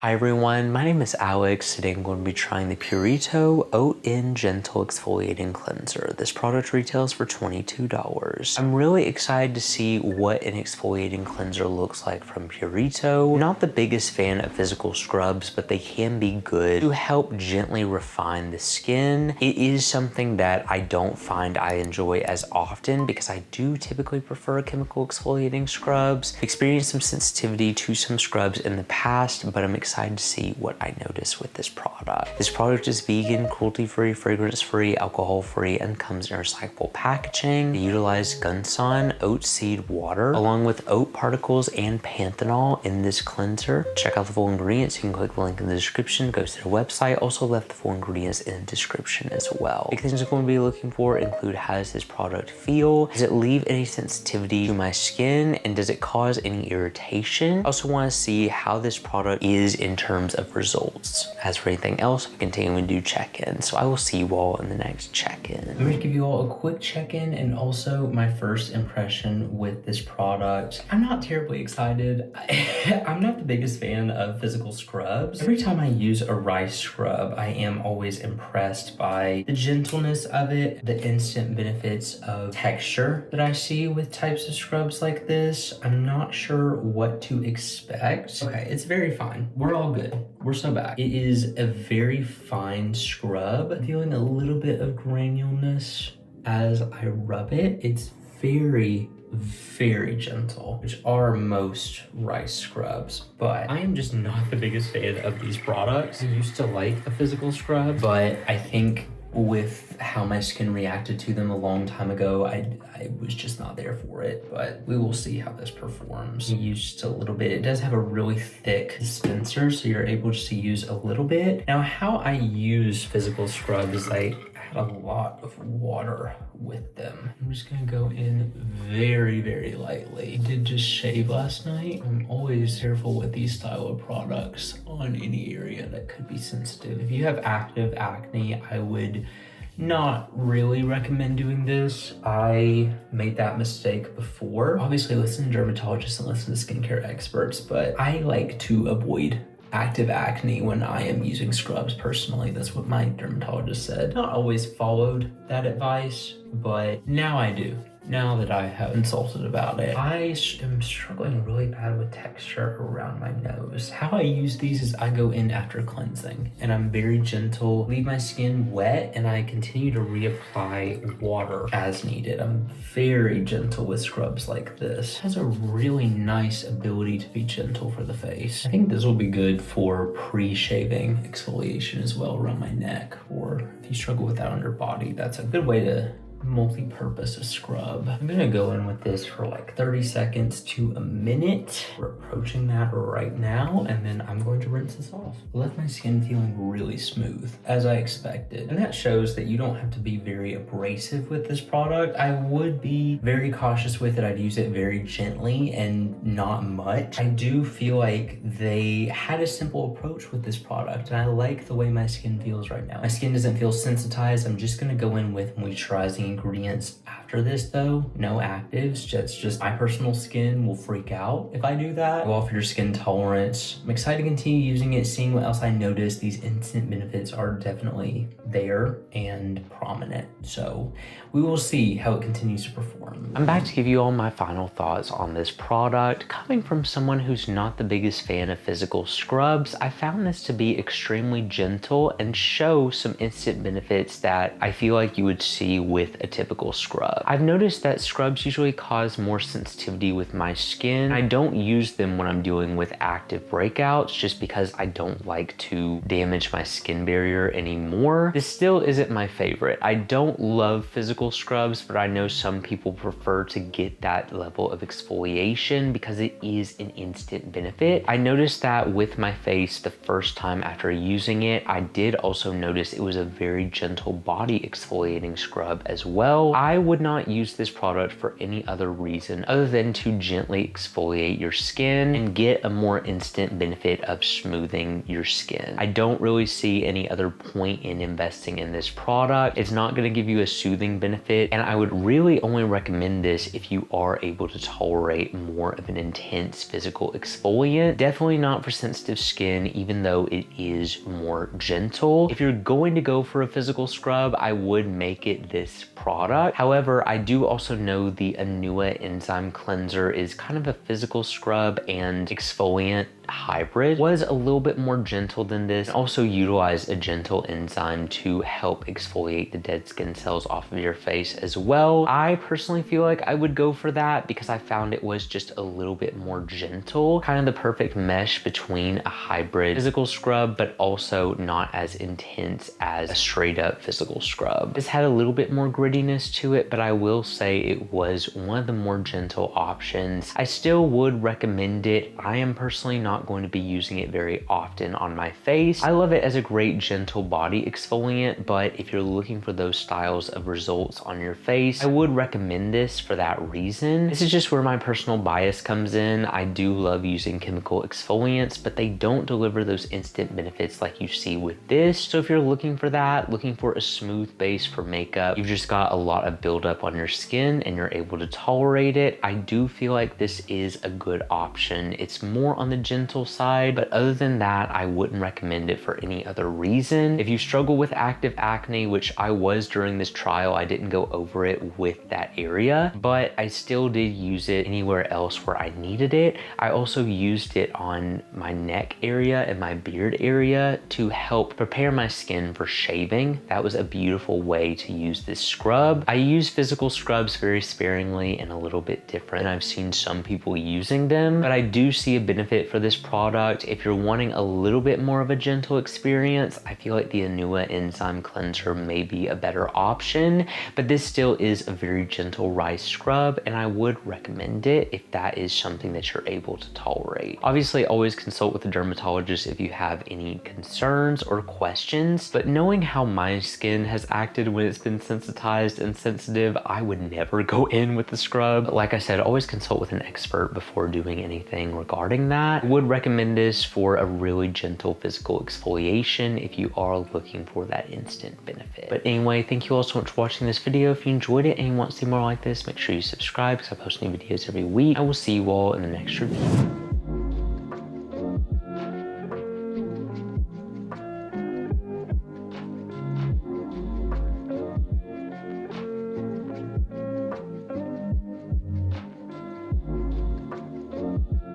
Hi everyone, my name is Alex. Today I'm going to be trying the Purito Oat-In Gentle Exfoliating Cleanser. This product retails for $22. I'm really excited to see what an exfoliating cleanser looks like from Purito. I'm not the biggest fan of physical scrubs, but they can be good to help gently refine the skin. It is something that I don't find I enjoy as often because I do typically prefer chemical exfoliating scrubs. I've experienced some sensitivity to some scrubs in the past, but I'm excited to see what I notice with this product. This product is vegan, cruelty-free, fragrance-free, alcohol-free, and comes in recyclable packaging. They utilize Gunsan oat seed water, along with oat particles and panthenol in this cleanser. Check out the full ingredients. You can click the link in the description, go to their website. Also left the full ingredients in the description as well. Big things I'm going to be looking for include: how does this product feel? Does it leave any sensitivity to my skin? And does it cause any irritation? I also want to see how this product is in terms of results. As for anything else, we continue to do check-in. So I will see you all in the next check-in. I'm going to give you all a quick check-in and also my first impression with this product. I'm not terribly excited. I'm not the biggest fan of physical scrubs. Every time I use a rice scrub, I am always impressed by the gentleness of it, the instant benefits of texture that I see with types of scrubs like this. I'm not sure what to expect. Okay, it's very fine. We're all good. We're so back. It is a very fine scrub. I'm feeling a little bit of granuleness as I rub it. It's very gentle, which are most rice scrubs, but I am just not the biggest fan of these products. I used to like a physical scrub, but I think with how my skin reacted to them a long time ago, I was just not there for it, but we will see how this performs. I used just a little bit. It does have a really thick dispenser, so you're able just to use a little bit. Now, how I use physical scrubs is I had a lot of water with them. I'm just gonna go in very lightly. I did just shave last night. I'm always careful with these style of products on any area that could be sensitive. If you have active acne, I would not really recommend doing this. I made that mistake before. Obviously, listen to dermatologists and listen to skincare experts, but I like to avoid active acne when I am using scrubs personally. That's what my dermatologist said. Not always followed that advice, but now I do. Now that I have consulted about it, I am struggling really bad with texture around my nose. How I use these is I go in after cleansing and I'm very gentle, leave my skin wet, and I continue to reapply water as needed. I'm very gentle with scrubs like this. It has a really nice ability to be gentle for the face. I think this will be good for pre-shaving exfoliation as well around my neck, or if you struggle with that on your body, that's a good way to multi-purpose a scrub. I'm gonna go in with this for like 30 seconds to a minute. We're approaching that right now, and then I'm going to rinse this off. I left my skin feeling really smooth, as I expected. And that shows that you don't have to be very abrasive with this product. I would be very cautious with it. I'd use it very gently and not much. I do feel like they had a simple approach with this product, and I like the way my skin feels right now. My skin doesn't feel sensitized. I'm just gonna go in with moisturizing ingredients after this though. No actives, just my personal skin will freak out if I do that. Go off your skin tolerance. I'm excited to continue using it, seeing what else I notice. These instant benefits are definitely there and prominent. So we will see how it continues to perform. I'm back to give you all my final thoughts on this product. Coming from someone who's not the biggest fan of physical scrubs, I found this to be extremely gentle and show some instant benefits that I feel like you would see with a typical scrub. I've noticed that scrubs usually cause more sensitivity with my skin. I don't use them when I'm dealing with active breakouts just because I don't like to damage my skin barrier anymore. This still isn't my favorite. I don't love physical scrubs, but I know some people prefer to get that level of exfoliation because it is an instant benefit. I noticed that with my face the first time after using it. I did also notice it was a very gentle body exfoliating scrub as well. I would not use this product for any other reason other than to gently exfoliate your skin and get a more instant benefit of smoothing your skin. I don't really see any other point in investing in this product. It's not going to give you a soothing benefit, and I would really only recommend this if you are able to tolerate more of an intense physical exfoliant. Definitely not for sensitive skin, even though it is more gentle. If you're going to go for a physical scrub, I would make it this product. However, I do also know the Anua enzyme cleanser is kind of a physical scrub and exfoliant hybrid. Was a little bit more gentle than this, and also utilized a gentle enzyme to help exfoliate the dead skin cells off of your face as well. I personally feel like I would go for that because I found it was just a little bit more gentle, kind of the perfect mesh between a hybrid physical scrub, but also not as intense as a straight up physical scrub. This had a little bit more grittiness to it, but I will say it was one of the more gentle options. I still would recommend it. I am personally not going to be using it very often on my face. I love it as a great gentle body exfoliant, but if you're looking for those styles of results on your face, I would recommend this for that reason. This is just where my personal bias comes in. I do love using chemical exfoliants, but they don't deliver those instant benefits like you see with this. So if you're looking for that, looking for a smooth base for makeup, you've just got a lot of buildup on your skin and you're able to tolerate it, I do feel like this is a good option. It's more on the gentle side, but other than that, I wouldn't recommend it for any other reason. If you struggle with active acne, which I was during this trial, I didn't go over it with that area, but I still did use it anywhere else where I needed it. I also used it on my neck area and my beard area to help prepare my skin for shaving. That was a beautiful way to use this scrub. I use physical scrubs very sparingly and a little bit different. I've seen some people using them, but I do see a benefit for this product. If you're wanting a little bit more of a gentle experience, I feel like the Anua enzyme cleanser may be a better option, but this still is a very gentle rice scrub, and I would recommend it if that is something that you're able to tolerate. Obviously, always consult with a dermatologist if you have any concerns or questions, but knowing how my skin has acted when it's been sensitized and sensitive, I would never go in with the scrub. But like I said, always consult with an expert before doing anything regarding that. I would recommend this for a really gentle physical exfoliation if you are looking for that instant benefit. But anyway, thank you all so much for watching this video. If you enjoyed it and you want to see more like this, make sure you subscribe because I post new videos every week. I will see you all in the next review.